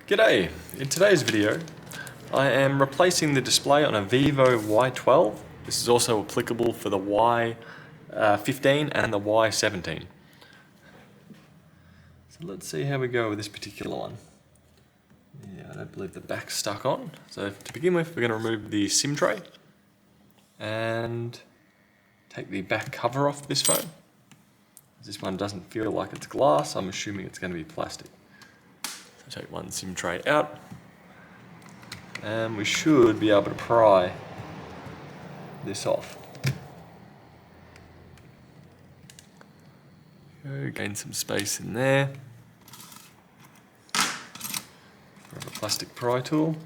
G'day! In today's video I am replacing the display on a Vivo Y12. This is also applicable for the Y15 and the Y17. So let's see how we go with this particular one. Yeah, I don't believe the back's stuck on. So to begin with, we're going to remove the SIM tray and take the back cover off this phone. This one doesn't feel like it's glass, I'm assuming it's going to be plastic. So take one SIM tray out, and we should be able to pry this off. Gain some space in there. Grab a plastic pry tool.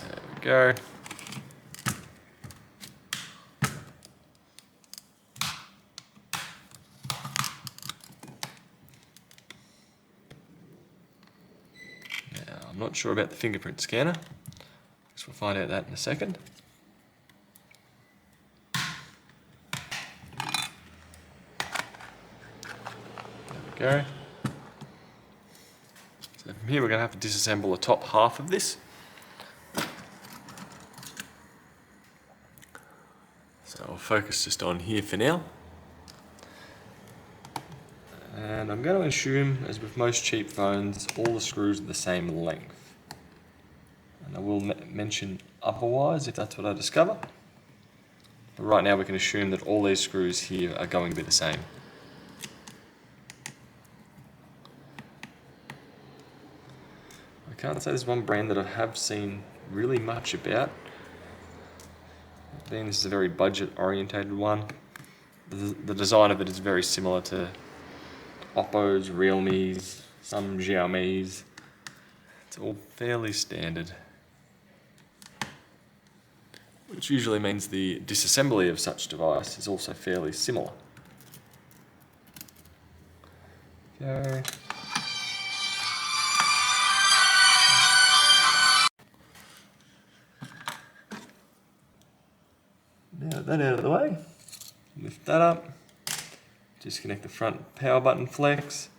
There we go. I'm not sure about the fingerprint scanner, guess we'll find out that in a second. There we go. So from here we're going to have to disassemble the top half of this. So I'll focus just on here for now. And I'm going to assume, as with most cheap phones, all the screws are the same length. And I will mention otherwise if that's what I discover. But right now we can assume that all these screws here are going to be the same. I can't say there's one brand that I have seen really much about. Being this is a very budget orientated one, the design of it is very similar to Oppo's, Realme's, some Xiaomi's. It's all fairly standard. Which usually means the disassembly of such device is also fairly similar. Okay. Now that out of the way, lift that up. Disconnect the front power button flex,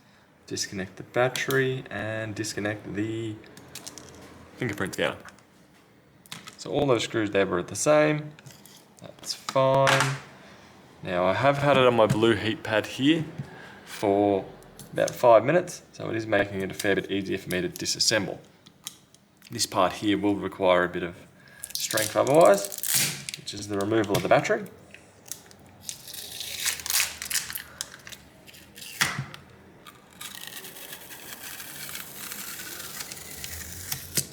disconnect the battery, and disconnect the fingerprint scanner. So all those screws there were the same. That's fine. Now I have had it on my blue heat pad here for about 5 minutes, so it is making it a fair bit easier for me to disassemble. This part here will require a bit of strength otherwise, which is the removal of the battery.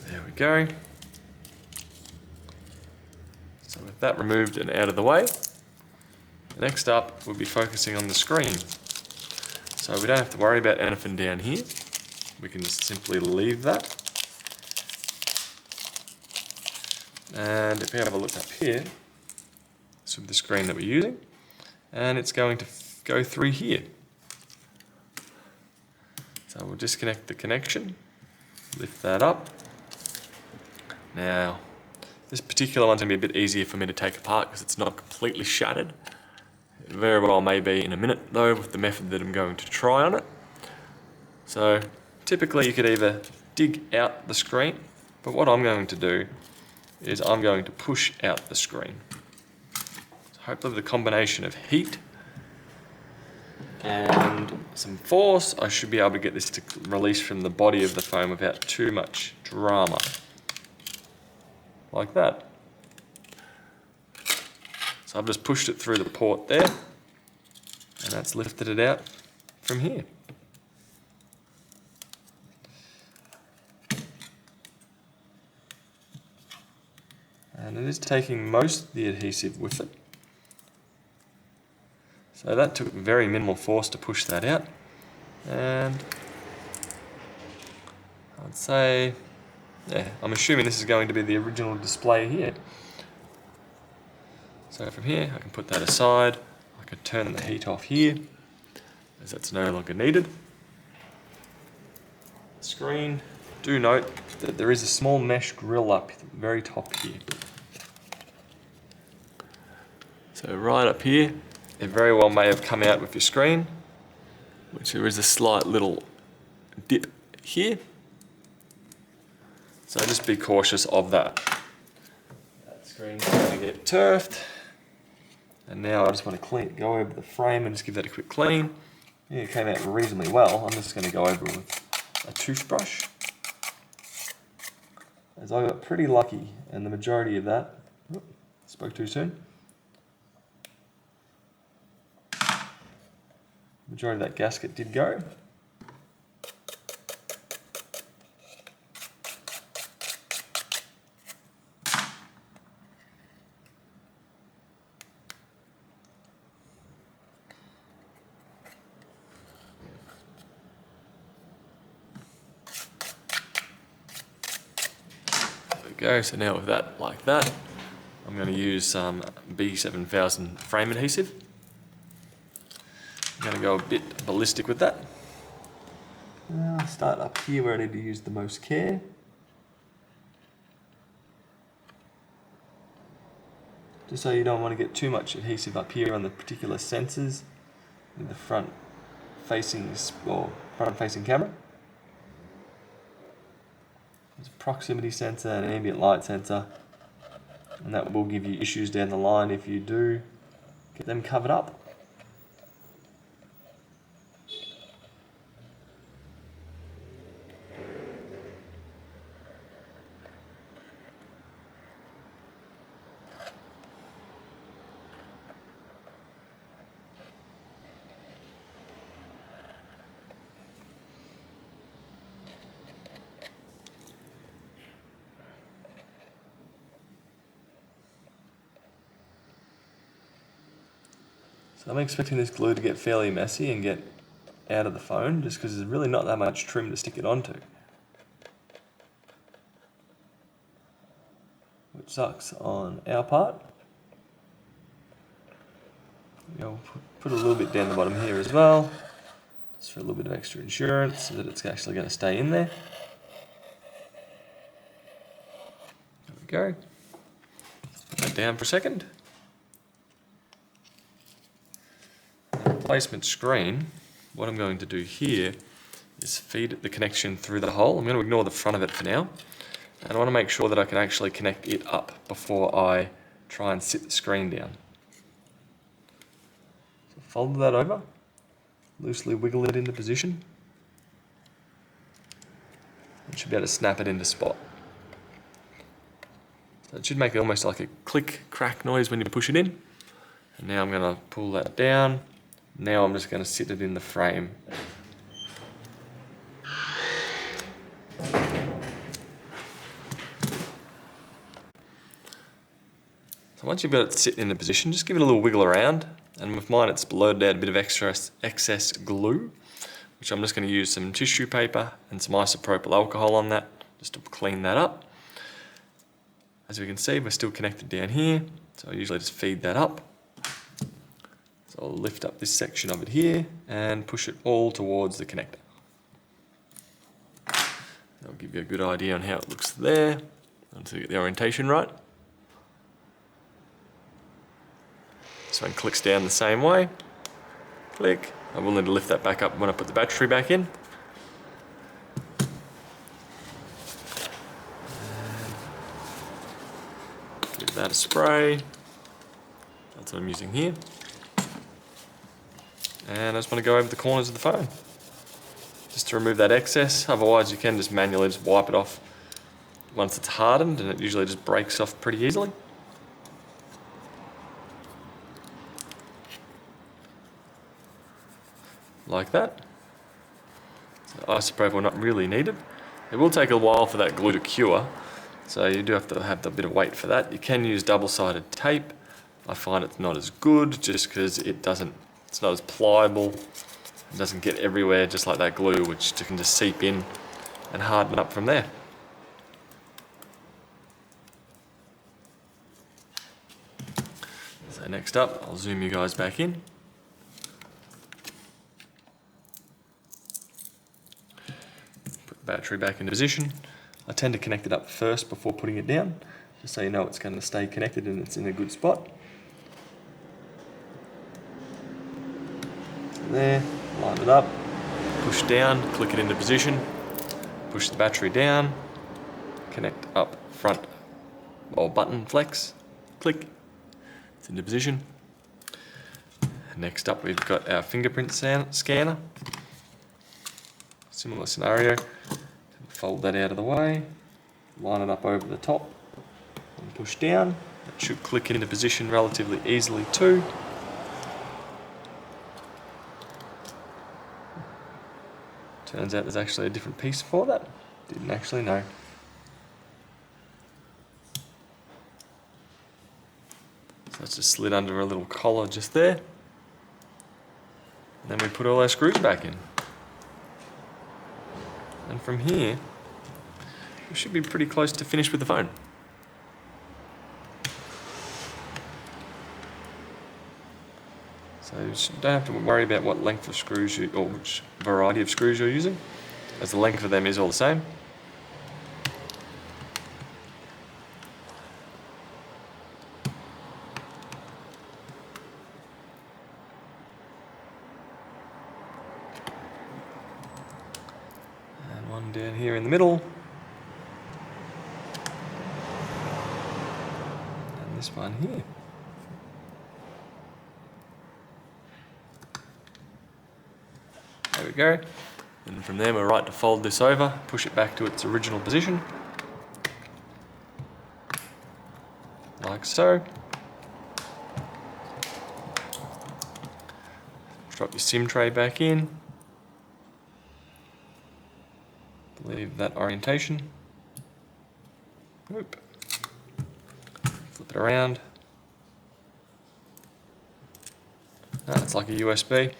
There we go. So with that removed and out of the way, next up we'll be focusing on the screen. So we don't have to worry about anything down here. We can just simply leave that. And if we have a look up here, this is the screen that we're using, and it's going to go through here. So we'll disconnect the connection, lift that up. Now, this particular one's going to be a bit easier for me to take apart because it's not completely shattered. It very well may be in a minute though with the method that I'm going to try on it. So typically you could either dig out the screen, but what I'm going to do is I'm going to push out the screen. So hopefully with a combination of heat and some force, I should be able to get this to release from the body of the phone without too much drama. Like that. So I've just pushed it through the port there, and that's lifted it out from here. And it is taking most of the adhesive with it. So that took very minimal force to push that out. And I'd say, yeah, I'm assuming this is going to be the original display here. So from here, I can put that aside. I can turn the heat off here, as that's no longer needed. Screen, do note that there is a small mesh grill up at the very top here. So right up here, it very well may have come out with your screen. which there is a slight little dip here. So just be cautious of that. That screen's going to get turfed. And now I just want to go over the frame and just give that a quick clean. Yeah, it came out reasonably well. I'm just going to go over it with a toothbrush. As I got pretty lucky, and the majority of that, spoke too soon. Majority of that gasket did go. Go. So now with that like that, I'm going to use some B7000 frame adhesive. I'm going to go a bit ballistic with that. I'll start up here where I need to use the most care. Just so you don't want to get too much adhesive up here on the particular sensors in the front facing camera. There's a proximity sensor and an ambient light sensor, and that will give you issues down the line if you do get them covered up. So I'm expecting this glue to get fairly messy and get out of the phone, just because there's really not that much trim to stick it onto. Which sucks on our part. I'll put a little bit down the bottom here as well, just for a little bit of extra insurance, so that it's actually going to stay in there. There we go. Put that down for a second. Replacement screen, what I'm going to do here is feed the connection through the hole. I'm going to ignore the front of it for now, and I want to make sure that I can actually connect it up before I try and sit the screen down. So fold that over, loosely wiggle it into position, and should be able to snap it into spot. So it should make it almost like a click crack noise when you push it in. And now I'm going to pull that down. Now I'm just going to sit it in the frame. So once you've got it sitting in the position, just give it a little wiggle around. And with mine, it's blurted out a bit of excess glue, which I'm just going to use some tissue paper and some isopropyl alcohol on that, just to clean that up. As we can see, we're still connected down here, so I usually just feed that up. So I'll lift up this section of it here and push it all towards the connector. That'll give you a good idea on how it looks there, until you get the orientation right. This one clicks down the same way. Click. I will need to lift that back up when I put the battery back in. Give that a spray. That's what I'm using here. And I just want to go over the corners of the phone, just to remove that excess. Otherwise you can just manually just wipe it off once it's hardened, and it usually just breaks off pretty easily. Like that. So isopropyl not really needed. It will take a while for that glue to cure, so you do have to have a bit of weight for that. You can use double-sided tape. I find it's not as good just because it's not as pliable. It doesn't get everywhere just like that glue, which can just seep in and harden up from there. So next up, I'll zoom you guys back in. Put the battery back into position. I tend to connect it up first before putting it down, just so you know it's going to stay connected and it's in a good spot. There, line it up. push down, click it into position, push the battery down, connect up front or button flex, click, it's into position. Next up we've got our fingerprint scanner. Similar scenario, fold that out of the way, line it up over the top and push down. It should click into position relatively easily too. Turns out there's actually a different piece for that. Didn't actually know. So that's just slid under a little collar just there. And then we put all our screws back in. And from here, we should be pretty close to finished with the phone. So you don't have to worry about what length of screws or which variety of screws you're using, as the length of them is all the same. And one down here in the middle. And this one here. There we go. And from there we're right to fold this over, push it back to its original position. Like so. Drop your SIM tray back in. Leave that orientation. Oop. Flip it around. It's like a USB.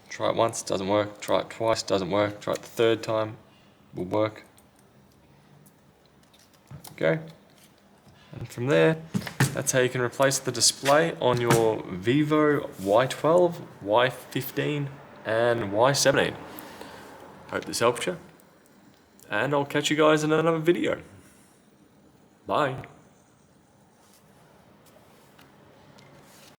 Try it once, doesn't work. Try it twice, doesn't work. Try it the third time, will work. Go. And from there, that's how you can replace the display on your Vivo Y12, Y15 and Y17. Hope this helped you. And I'll catch you guys in another video. Bye.